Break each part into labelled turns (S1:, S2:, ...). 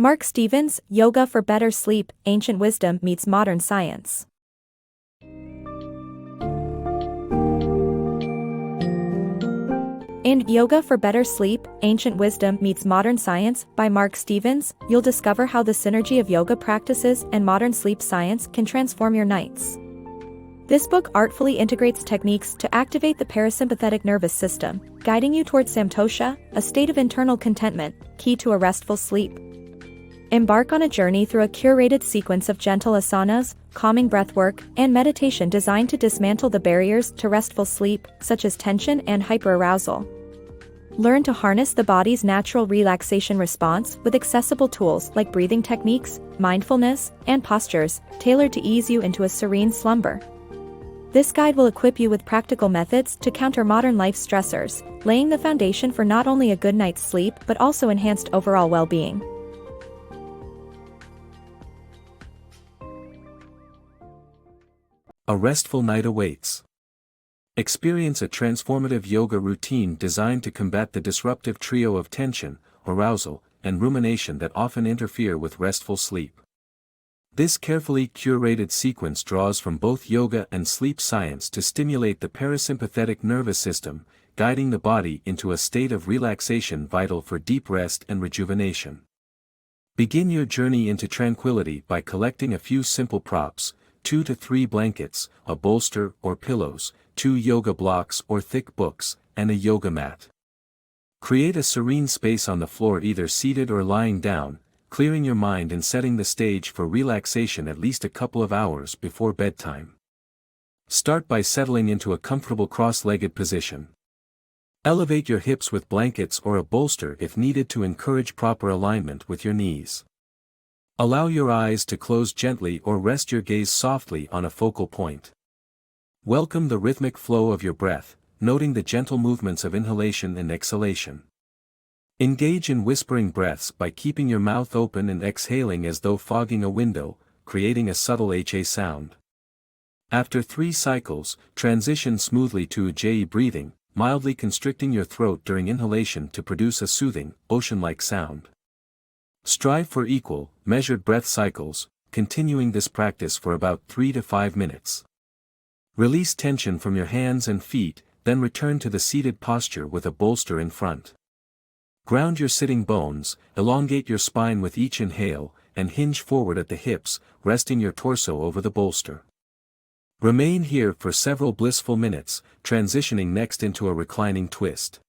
S1: Mark Stevens, Yoga for Better Sleep, Ancient Wisdom Meets Modern Science. In Yoga for Better Sleep, Ancient Wisdom Meets Modern Science by Mark Stevens, you'll discover how the synergy of yoga practices and modern sleep science can transform your nights. This book artfully integrates techniques to activate the parasympathetic nervous system, guiding you towards samtosha, a state of internal contentment, key to a restful sleep. Embark on a journey through a curated sequence of gentle asanas, calming breathwork, and meditation designed to dismantle the barriers to restful sleep, such as tension and hyperarousal. Learn to harness the body's natural relaxation response with accessible tools like breathing techniques, mindfulness, and postures, tailored to ease you into a serene slumber. This guide will equip you with practical methods to counter modern life stressors, laying the foundation for not only a good night's sleep but also enhanced overall well-being.
S2: A restful night awaits. Experience a transformative yoga routine designed to combat the disruptive trio of tension, arousal, and rumination that often interfere with restful sleep. This carefully curated sequence draws from both yoga and sleep science to stimulate the parasympathetic nervous system, guiding the body into a state of relaxation vital for deep rest and rejuvenation. Begin your journey into tranquility by collecting a few simple props: 2 to 3 blankets, a bolster or pillows, 2 yoga blocks or thick books, and a yoga mat. Create a serene space on the floor, either seated or lying down, clearing your mind and setting the stage for relaxation at least a couple of hours before bedtime. Start by settling into a comfortable cross-legged position. Elevate your hips with blankets or a bolster if needed to encourage proper alignment with your knees. Allow your eyes to close gently or rest your gaze softly on a focal point. Welcome the rhythmic flow of your breath, noting the gentle movements of inhalation and exhalation. Engage in whispering breaths by keeping your mouth open and exhaling as though fogging a window, creating a subtle HA sound. After 3 cycles, transition smoothly to Ujjayi breathing, mildly constricting your throat during inhalation to produce a soothing, ocean-like sound. Strive for equal, measured breath cycles, continuing this practice for about 3 to 5 minutes. Release tension from your hands and feet, then return to the seated posture with a bolster in front. Ground your sitting bones, elongate your spine with each inhale, and hinge forward at the hips, resting your torso over the bolster. Remain here for several blissful minutes, transitioning next into a reclining twist.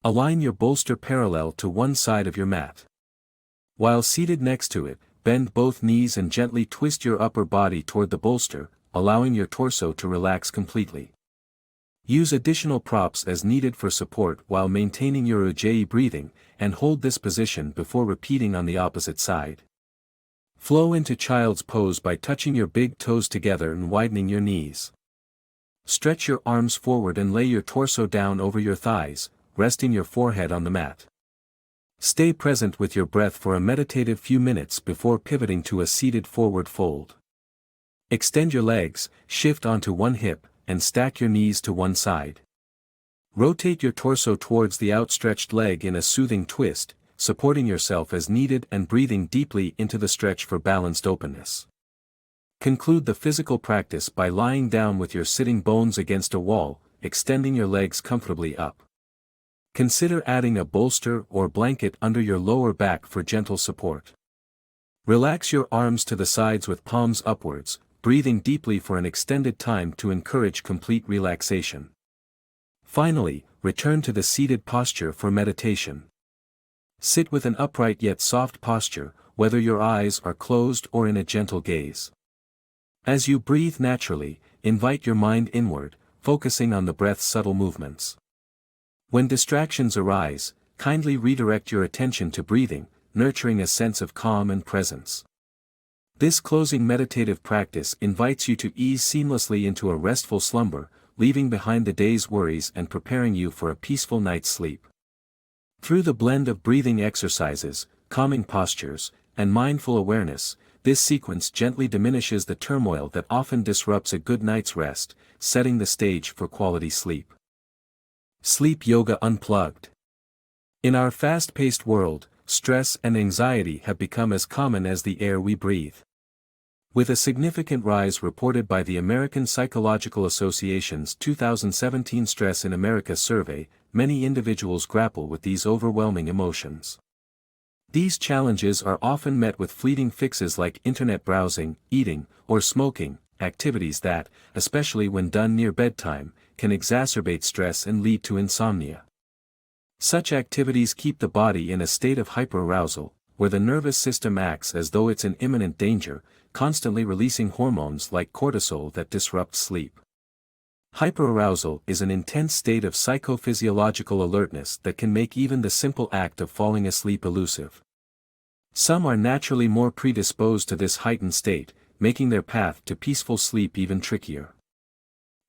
S2: Align your bolster parallel to one side of your mat. While seated next to it, bend both knees and gently twist your upper body toward the bolster, allowing your torso to relax completely. Use additional props as needed for support while maintaining your Ujjayi breathing, and hold this position before repeating on the opposite side. Flow into child's pose by touching your big toes together and widening your knees. Stretch your arms forward and lay your torso down over your thighs, resting your forehead on the mat. Stay present with your breath for a meditative few minutes before pivoting to a seated forward fold. Extend your legs, shift onto one hip, and stack your knees to one side. Rotate your torso towards the outstretched leg in a soothing twist, supporting yourself as needed and breathing deeply into the stretch for balanced openness. Conclude the physical practice by lying down with your sitting bones against a wall, extending your legs comfortably up. Consider adding a bolster or blanket under your lower back for gentle support. Relax your arms to the sides with palms upwards, breathing deeply for an extended time to encourage complete relaxation. Finally, return to the seated posture for meditation. Sit with an upright yet soft posture, whether your eyes are closed or in a gentle gaze. As you breathe naturally, invite your mind inward, focusing on the breath's subtle movements. When distractions arise, kindly redirect your attention to breathing, nurturing a sense of calm and presence. This closing meditative practice invites you to ease seamlessly into a restful slumber, leaving behind the day's worries and preparing you for a peaceful night's sleep. Through the blend of breathing exercises, calming postures, and mindful awareness, this sequence gently diminishes the turmoil that often disrupts a good night's rest, setting the stage for quality sleep. Sleep Yoga Unplugged. In our fast-paced world, stress and anxiety have become as common as the air we breathe. With a significant rise reported by the American Psychological Association's 2017 Stress in America survey, many individuals grapple with these overwhelming emotions. These challenges are often met with fleeting fixes like internet browsing, eating, or smoking, activities that, especially when done near bedtime, can exacerbate stress and lead to insomnia. Such activities keep the body in a state of hyperarousal, where the nervous system acts as though it's in imminent danger, constantly releasing hormones like cortisol that disrupt sleep. Hyperarousal is an intense state of psychophysiological alertness that can make even the simple act of falling asleep elusive. Some are naturally more predisposed to this heightened state, making their path to peaceful sleep even trickier.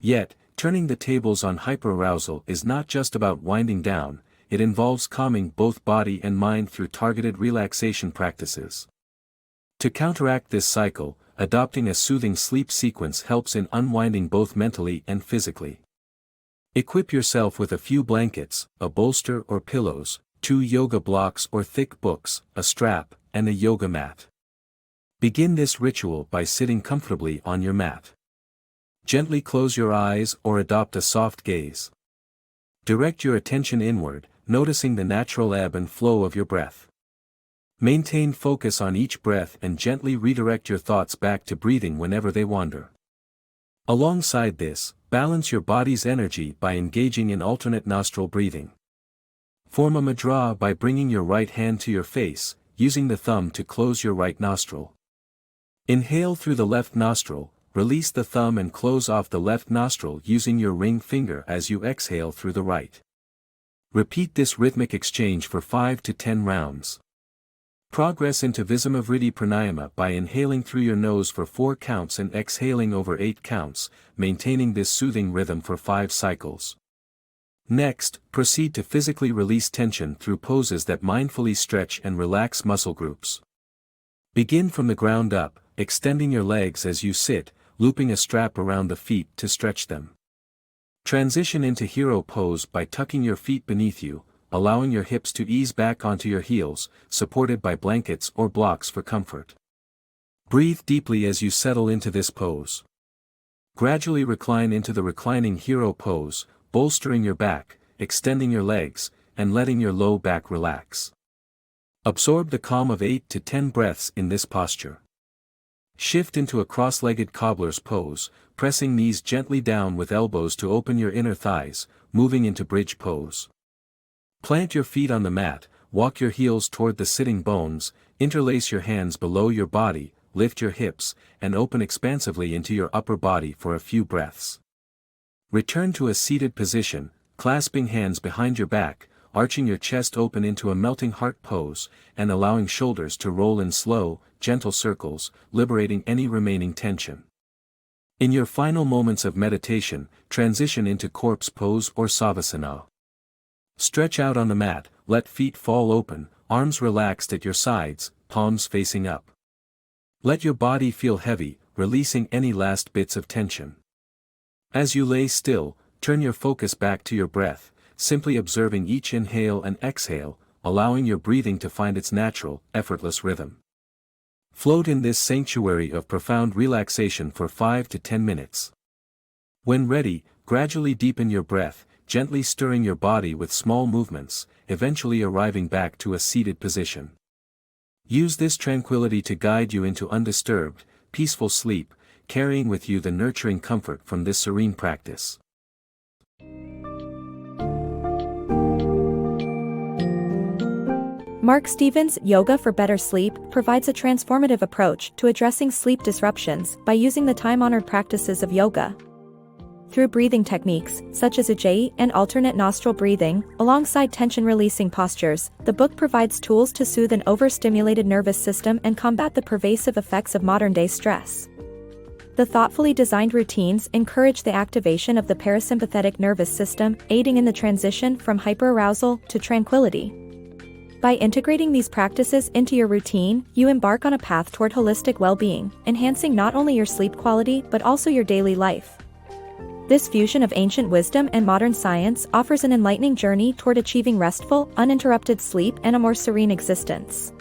S2: Yet, turning the tables on hyperarousal is not just about winding down, it involves calming both body and mind through targeted relaxation practices. To counteract this cycle, adopting a soothing sleep sequence helps in unwinding both mentally and physically. Equip yourself with a few blankets, a bolster or pillows, 2 yoga blocks or thick books, a strap, and a yoga mat. Begin this ritual by sitting comfortably on your mat. Gently close your eyes or adopt a soft gaze. Direct your attention inward, noticing the natural ebb and flow of your breath. Maintain focus on each breath and gently redirect your thoughts back to breathing whenever they wander. Alongside this, balance your body's energy by engaging in alternate nostril breathing. Form a mudra by bringing your right hand to your face, using the thumb to close your right nostril. Inhale through the left nostril, release the thumb and close off the left nostril using your ring finger as you exhale through the right. Repeat this rhythmic exchange for 5 to 10 rounds. Progress into Visamavriti Pranayama by inhaling through your nose for 4 counts and exhaling over 8 counts, maintaining this soothing rhythm for 5 cycles. Next, proceed to physically release tension through poses that mindfully stretch and relax muscle groups. Begin from the ground up, extending your legs as you sit, looping a strap around the feet to stretch them. Transition into hero pose by tucking your feet beneath you, allowing your hips to ease back onto your heels, supported by blankets or blocks for comfort. Breathe deeply as you settle into this pose. Gradually recline into the reclining hero pose, bolstering your back, extending your legs, and letting your low back relax. Absorb the calm of 8 to 10 breaths in this posture. Shift into a cross-legged cobbler's pose, pressing knees gently down with elbows to open your inner thighs, moving into bridge pose. Plant your feet on the mat, walk your heels toward the sitting bones, interlace your hands below your body, lift your hips, and open expansively into your upper body for a few breaths. Return to a seated position, clasping hands behind your back, arching your chest open into a melting heart pose, and allowing shoulders to roll in slow, gentle circles, liberating any remaining tension. In your final moments of meditation, transition into corpse pose or savasana. Stretch out on the mat, let feet fall open, arms relaxed at your sides, palms facing up. Let your body feel heavy, releasing any last bits of tension. As you lay still, turn your focus back to your breath, simply observing each inhale and exhale, allowing your breathing to find its natural, effortless rhythm. Float in this sanctuary of profound relaxation for 5 to 10 minutes. When ready, gradually deepen your breath, gently stirring your body with small movements, eventually arriving back to a seated position. Use this tranquility to guide you into undisturbed, peaceful sleep, carrying with you the nurturing comfort from this serene practice.
S1: Mark Stevens' Yoga for Better Sleep provides a transformative approach to addressing sleep disruptions by using the time-honored practices of yoga. Through breathing techniques, such as Ujjayi and alternate nostril breathing, alongside tension-releasing postures, the book provides tools to soothe an overstimulated nervous system and combat the pervasive effects of modern-day stress. The thoughtfully designed routines encourage the activation of the parasympathetic nervous system, aiding in the transition from hyperarousal to tranquility. By integrating these practices into your routine, you embark on a path toward holistic well-being, enhancing not only your sleep quality but also your daily life. This fusion of ancient wisdom and modern science offers an enlightening journey toward achieving restful, uninterrupted sleep and a more serene existence.